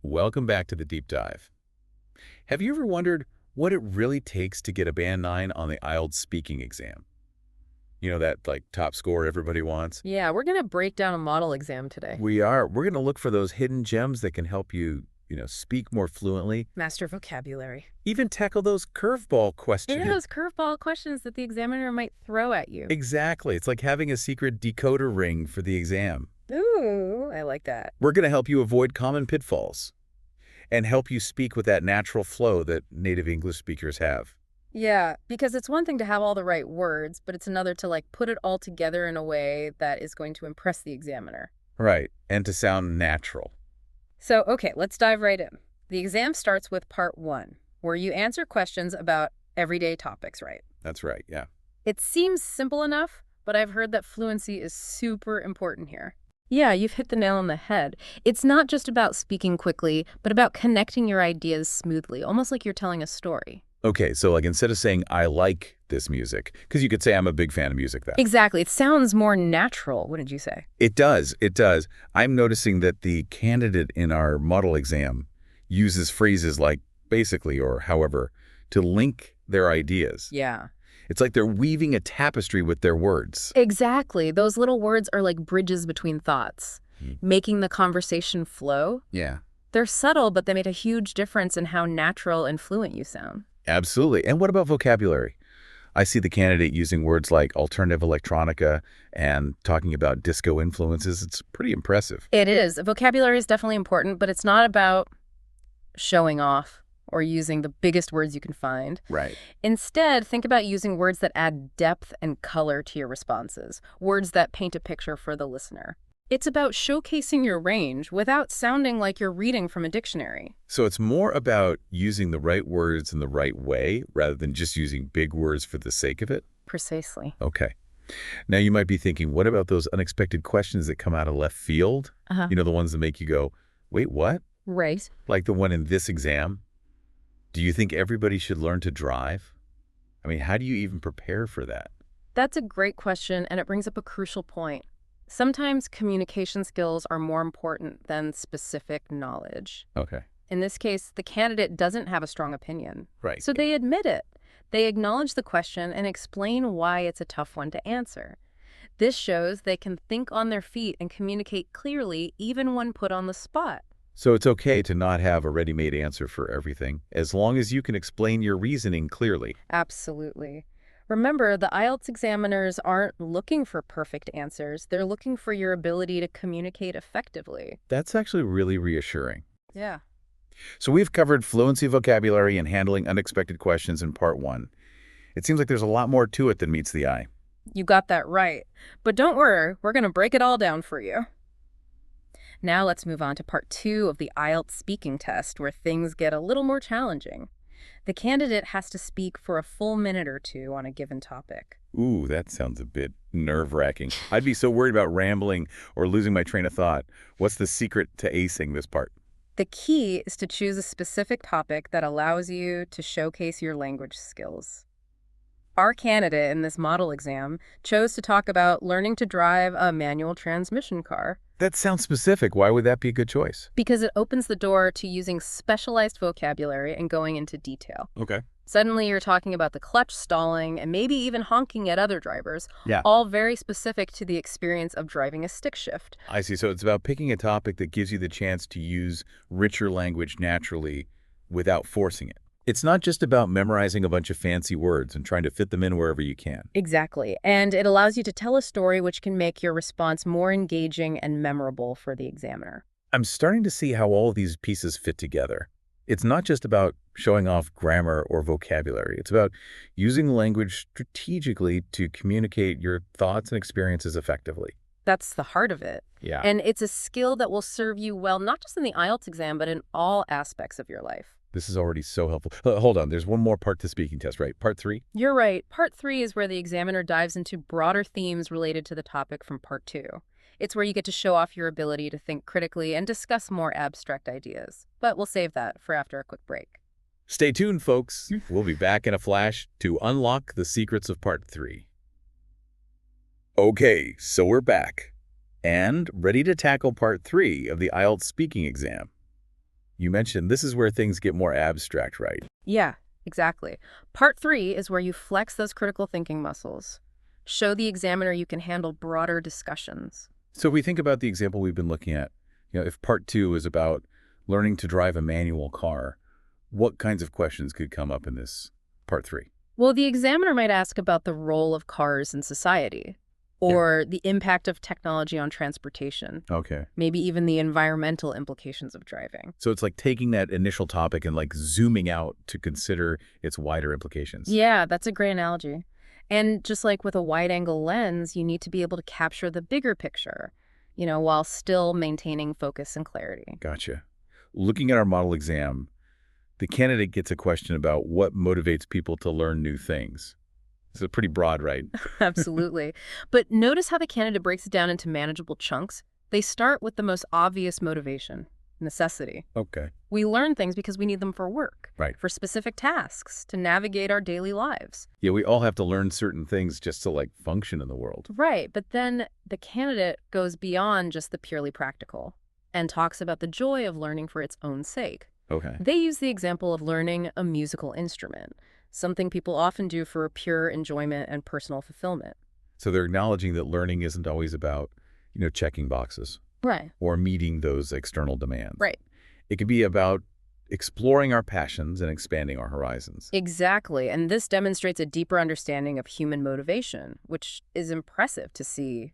Welcome back to the deep dive. Have you ever wondered what it really takes to get a band 9 on the IELTS speaking exam? You know, that top score everybody wants? Yeah, we're going to break down a model exam today. We're going to look for those hidden gems that can help you, speak more fluently, Master vocabulary. even tackle those curveball Yeah, questions. those curveball questions that the examiner might throw at you. Exactly. It's like having a secret decoder ring for the exam. Ooh, I like that. We're going to help you avoid common pitfalls and help you speak with that natural flow that native English speakers have. Yeah, because it's one thing to have all the right words, but it's another to put it all together in a way that is going to impress the examiner. Right. And to sound natural. So, okay, let's dive right in. The exam starts with part 1, where you answer questions about everyday topics, right? That's right. Yeah. It seems simple enough, but I've heard that fluency is super important here. Yeah, you've hit the nail on the head. It's not just about speaking quickly, but about connecting your ideas smoothly, almost like you're telling a story. Okay, so instead of saying, I like this music, because you could say I'm a big fan of music then. Exactly. It sounds more natural, wouldn't you say? It does. It does. I'm noticing that the candidate in our model exam uses phrases like basically or however to link their ideas. Yeah. It's like they're weaving a tapestry with their words. Exactly. Those little words are like bridges between thoughts, making the conversation flow. Yeah, They're subtle, but they make a huge difference in how natural and fluent you sound. absolutely. And what about vocabulary? I see the candidate using words like alternative electronica and talking about disco influences. It's pretty impressive. It is. Vocabulary is definitely important, but it's not about showing off or using the biggest words you can find. Right. Instead, think about using words that add depth and color to your responses, words that paint a picture for the listener. It's about showcasing your range without sounding like you're reading from a dictionary. So it's more about using the right words in the right way rather than just using big words for the sake of it? Precisely. Okay. Now you might be thinking, what about those unexpected questions that come out of left field? Uh-huh. You know, the ones that make you go, wait, what? Right. Like the one in this exam? Do you think everybody should learn to drive? I mean, how do you even prepare for that? That's a great question, and it brings up a crucial point. Sometimes communication skills are more important than specific knowledge. Okay. In this case, the candidate doesn't have a strong opinion. Right. So they admit it. They acknowledge the question and explain why it's a tough one to answer. This shows they can think on their feet and communicate clearly even when put on the spot. So it's okay to not have a ready-made answer for everything, as long as you can explain your reasoning clearly. Absolutely. Remember, the IELTS examiners aren't looking for perfect answers. They're looking for your ability to communicate effectively. That's actually really reassuring. Yeah. So we've covered fluency vocabulary and handling unexpected questions in part 1. It seems like there's a lot more to it than meets the eye. You got that right. But don't worry, we're going to break it all down for you. Now let's move on to part 2 of the IELTS speaking test, where things get a little more challenging. The candidate has to speak for a full minute or two on a given topic. Ooh, that sounds a bit nerve-wracking. I'd be so worried about rambling or losing my train of thought. What's the secret to acing this part? The key is to choose a specific topic that allows you to showcase your language skills. Our candidate in this model exam chose to talk about learning to drive a manual transmission car That sounds specific. Why would that be a good choice? because it opens the door to using specialized vocabulary and going into detail. Okay. Suddenly you're talking about the clutch stalling and maybe even honking at other drivers, Yeah. all very specific to the experience of driving a stick shift. I see. So it's about picking a topic that gives you the chance to use richer language naturally without forcing it. It's not just about memorizing a bunch of fancy words and trying to fit them in wherever you can. Exactly. And it allows you to tell a story which can make your response more engaging and memorable for the examiner. I'm starting to see how all of these pieces fit together. It's not just about showing off grammar or vocabulary. It's about using language strategically to communicate your thoughts and experiences effectively. That's the heart of it. Yeah. And it's a skill that will serve you well, not just in the IELTS exam, but in all aspects of your life. This is already so helpful. Hold on. There's one more part to speaking test, right? Part 3? You're right. Part 3 is where the examiner dives into broader themes related to the topic from Part 2. It's where you get to show off your ability to think critically and discuss more abstract ideas. But we'll save that for after a quick break. Stay tuned, folks. We'll be back in a flash to unlock the secrets of Part 3. Okay, so we're back and ready to tackle Part 3 of the IELTS speaking exam. You mentioned this is where things get more abstract, right? Yeah, exactly. Part 3 is where you flex those critical thinking muscles. Show the examiner you can handle broader discussions. So if we think about the example we've been looking at, if part 2 is about learning to drive a manual car, what kinds of questions could come up in this part 3? Well, the examiner might ask about the role of cars in society, or the impact of technology on transportation, Okay. maybe even the environmental implications of driving. So it's like taking that initial topic and like zooming out to consider its wider implications. Yeah, that's a great analogy. And just like with a wide-angle lens, you need to be able to capture the bigger picture, while still maintaining focus and clarity. Gotcha. Looking at our model exam, the candidate gets a question about what motivates people to learn new things. It's pretty broad, right? Absolutely. But notice how the candidate breaks it down into manageable chunks. They start with the most obvious motivation, necessity. Okay. We learn things because we need them for work, Right. for specific tasks, to navigate our daily lives. Yeah, we all have to learn certain things just to like function in the world. Right, but then the candidate goes beyond just the purely practical and talks about the joy of learning for its own sake. Okay. They use the example of learning a musical instrument, something people often do for pure enjoyment and personal fulfillment. So they're acknowledging that learning isn't always about, checking boxes Right. or meeting those external demands. Right. It could be about exploring our passions and expanding our horizons. Exactly. And this demonstrates a deeper understanding of human motivation, which is impressive to see,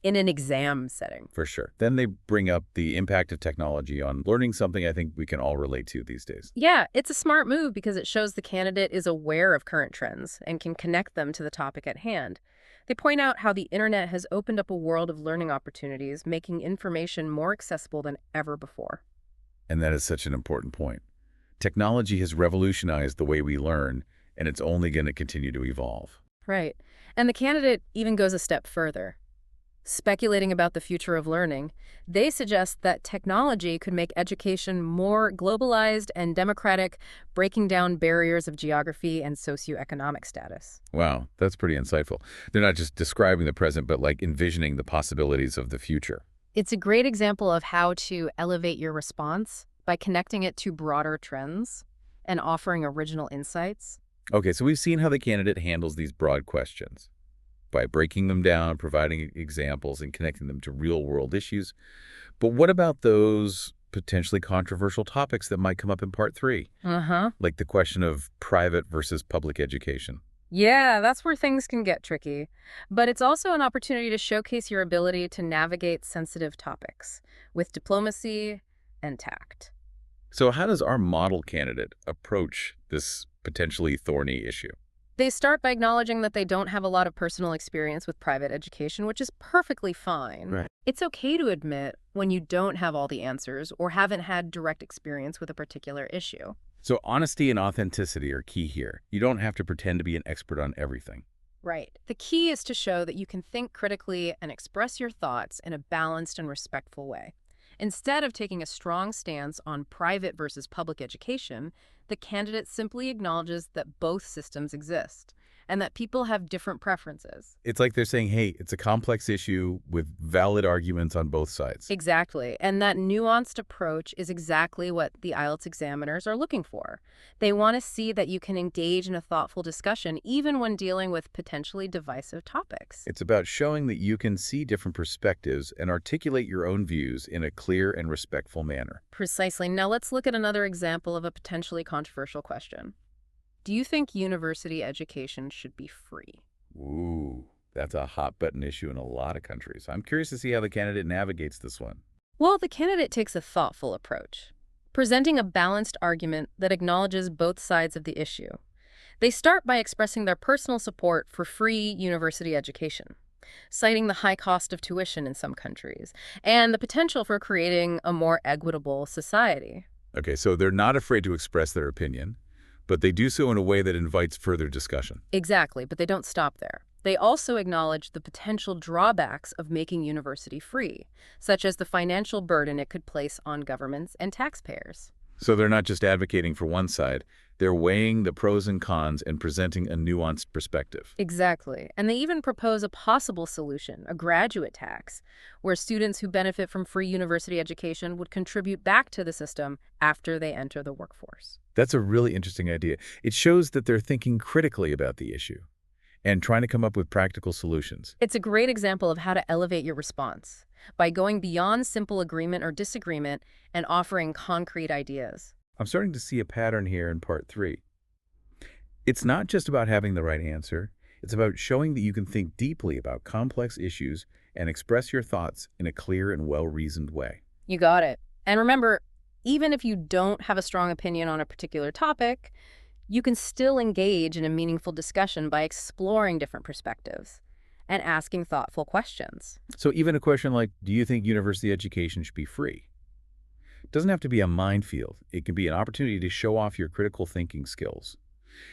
in an exam setting. For sure. Then they bring up the impact of technology on learning, something I think we can all relate to these days. Yeah, it's a smart move because it shows the candidate is aware of current trends and can connect them to the topic at hand. They point out how the internet has opened up a world of learning opportunities, making information more accessible than ever before. And that is such an important point. Technology has revolutionized the way we learn, and it's only going to continue to evolve. Right. And the candidate even goes a step further. Speculating about the future of learning, they suggest that technology could make education more globalized and democratic, breaking down barriers of geography and socioeconomic status. Wow, that's pretty insightful. They're not just describing the present, but like envisioning the possibilities of the future. It's a great example of how to elevate your response by connecting it to broader trends and offering original insights. Okay, so we've seen how the candidate handles these broad questions by breaking them down, providing examples, and connecting them to real-world issues. But what about those potentially controversial topics that might come up in part 3, Uh-huh. like the question of private versus public education? Yeah, that's where things can get tricky. But it's also an opportunity to showcase your ability to navigate sensitive topics with diplomacy and tact. So how does our model candidate approach this potentially thorny issue? They start by acknowledging that they don't have a lot of personal experience with private education, which is perfectly fine. Right. It's okay to admit when you don't have all the answers or haven't had direct experience with a particular issue. So honesty and authenticity are key here. You don't have to pretend to be an expert on everything. Right. The key is to show that you can think critically and express your thoughts in a balanced and respectful way. Instead of taking a strong stance on private versus public education, the candidate simply acknowledges that both systems exist and that people have different preferences. It's like they're saying, hey, it's a complex issue with valid arguments on both sides. Exactly. And that nuanced approach is exactly what the IELTS examiners are looking for. They want to see that you can engage in a thoughtful discussion even when dealing with potentially divisive topics. It's about showing that you can see different perspectives and articulate your own views in a clear and respectful manner. Precisely. Now let's look at another example of a potentially controversial question. Do you think university education should be free? Ooh, that's a hot button issue in a lot of countries. I'm curious to see how the candidate navigates this one. Well, the candidate takes a thoughtful approach, presenting a balanced argument that acknowledges both sides of the issue. They start by expressing their personal support for free university education, citing the high cost of tuition in some countries and the potential for creating a more equitable society. Okay, so they're not afraid to express their opinion, but they do so in a way that invites further discussion. Exactly, but they don't stop there. They also acknowledge the potential drawbacks of making university free, such as the financial burden it could place on governments and taxpayers. So they're not just advocating for one side, they're weighing the pros and cons and presenting a nuanced perspective. Exactly. And they even propose a possible solution, a graduate tax, where students who benefit from free university education would contribute back to the system after they enter the workforce. That's a really interesting idea. It shows that they're thinking critically about the issue and trying to come up with practical solutions. It's a great example of how to elevate your response by going beyond simple agreement or disagreement and offering concrete ideas. I'm starting to see a pattern here in part 3. It's not just about having the right answer. It's about showing that you can think deeply about complex issues and express your thoughts in a clear and well-reasoned way. You got it. And remember, even if you don't have a strong opinion on a particular topic, you can still engage in a meaningful discussion by exploring different perspectives and asking thoughtful questions. So even a question like, do you think university education should be free? It doesn't have to be a minefield. It can be an opportunity to show off your critical thinking skills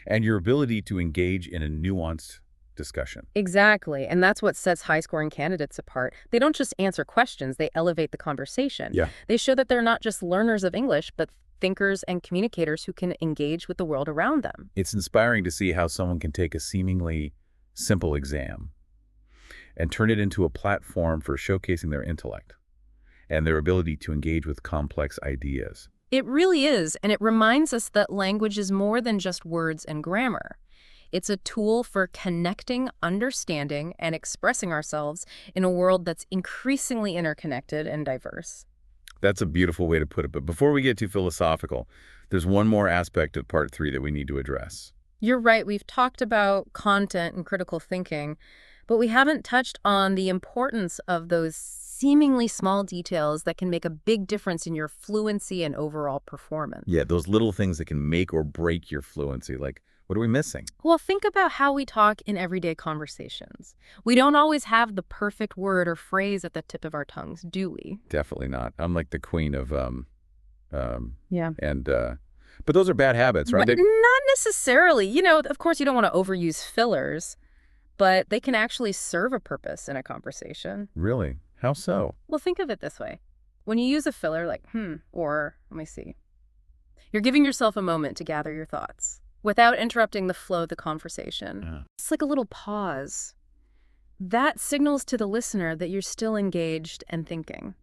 and your ability to engage in a nuanced discussion. Exactly. And that's what sets high-scoring candidates apart. They don't just answer questions, they elevate the conversation. Yeah. They show that they're not just learners of English, but thinkers and communicators who can engage with the world around them. It's inspiring to see how someone can take a seemingly simple exam and turn it into a platform for showcasing their intellect and their ability to engage with complex ideas. It really is, and it reminds us that language is more than just words and grammar. It's a tool for connecting, understanding, and expressing ourselves in a world that's increasingly interconnected and diverse. That's a beautiful way to put it. But before we get too philosophical, there's one more aspect of part 3 that we need to address. You're right, we've talked about content and critical thinking, but we haven't touched on the importance of those seemingly small details that can make a big difference in your fluency and overall performance. Yeah, those little things that can make or break your fluency. Like, what are we missing? Well, think about how we talk in everyday conversations. We don't always have the perfect word or phrase at the tip of our tongues, do we? Definitely not. I'm like the queen of, Yeah. but those are bad habits, right? Not necessarily. You know, of course, you don't want to overuse fillers, but they can actually serve a purpose in a conversation. Really? How so? Well, think of it this way. When you use a filler like, or, let me see, you're giving yourself a moment to gather your thoughts without interrupting the flow of the conversation. Yeah. It's like a little pause. That signals to the listener that you're still engaged and thinking.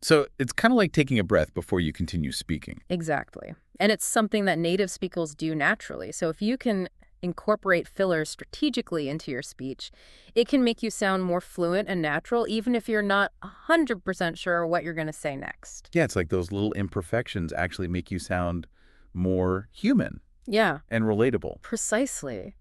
So it's kind of like taking a breath before you continue speaking. Exactly. And it's something that native speakers do naturally. So if you can incorporate fillers strategically into your speech, it can make you sound more fluent and natural, even if you're not 100% sure what you're going to say next. Yeah, it's like those little imperfections actually make you sound more human. Yeah. And relatable. Precisely.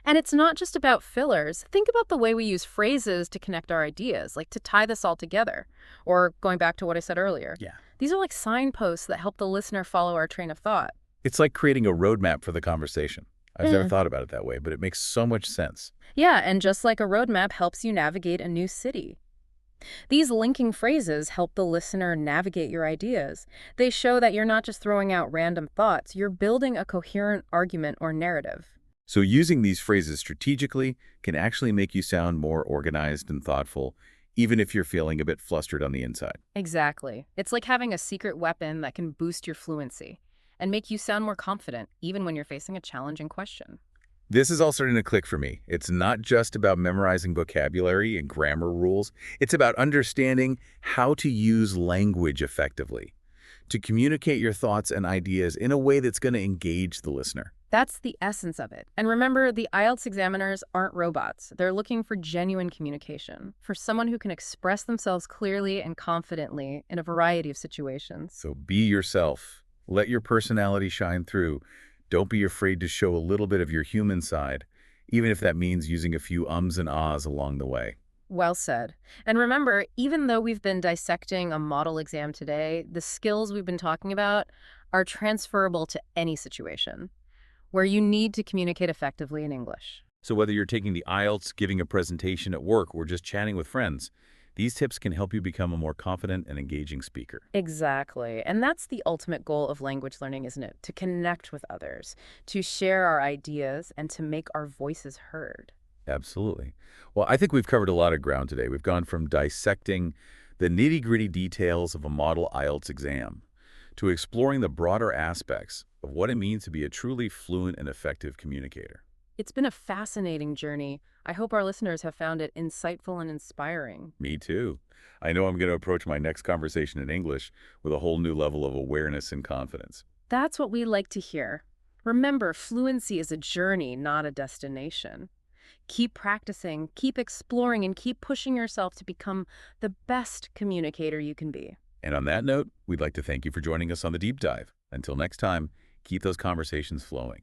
And it's not just about fillers. Think about the way we use phrases to connect our ideas, like to tie this all together. Or going back to what I said earlier. Yeah. These are like signposts that help the listener follow our train of thought. It's like creating a roadmap for the conversation. I've never thought about it that way, but it makes so much sense. Yeah, and just like a roadmap helps you navigate a new city. These linking phrases help the listener navigate your ideas. They show that you're not just throwing out random thoughts, you're building a coherent argument or narrative. So using these phrases strategically can actually make you sound more organized and thoughtful, even if you're feeling a bit flustered on the inside. Exactly. It's like having a secret weapon that can boost your fluency and make you sound more confident, even when you're facing a challenging question. This is all starting to click for me. It's not just about memorizing vocabulary and grammar rules. It's about understanding how to use language effectively, to communicate your thoughts and ideas in a way that's going to engage the listener. That's the essence of it. And remember, the IELTS examiners aren't robots. They're looking for genuine communication, for someone who can express themselves clearly and confidently in a variety of situations. So be yourself. Let your personality shine through. Don't be afraid to show a little bit of your human side, even if that means using a few ums and ahs along the way. Well said. And remember, even though we've been dissecting a model exam today, the skills we've been talking about are transferable to any situation where you need to communicate effectively in English. So whether you're taking the IELTS, giving a presentation at work, or just chatting with friends, these tips can help you become a more confident and engaging speaker. Exactly. And that's the ultimate goal of language learning, isn't it? To connect with others, to share our ideas, and to make our voices heard. Absolutely. Well, I think we've covered a lot of ground today. We've gone from dissecting the nitty-gritty details of a model IELTS exam to exploring the broader aspects of what it means to be a truly fluent and effective communicator. It's been a fascinating journey. I hope our listeners have found it insightful and inspiring. Me too. I know I'm going to approach my next conversation in English with a whole new level of awareness and confidence. That's what we like to hear. Remember, fluency is a journey, not a destination. Keep practicing, keep exploring, and keep pushing yourself to become the best communicator you can be. And on that note, we'd like to thank you for joining us on the deep dive. Until next time, keep those conversations flowing.